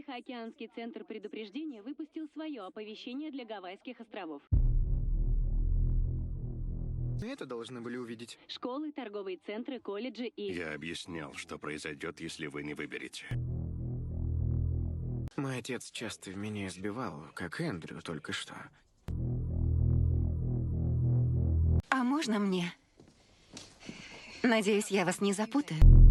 Тихоокеанский центр предупреждения выпустил свое оповещение для Гавайских островов. Это должны были увидеть. Школы, торговые центры, колледжи и... Я объяснял, что произойдет, если вы не выберете. Мой отец часто меня избивал, как Эндрю только что. А можно мне? Надеюсь, я вас не запутаю.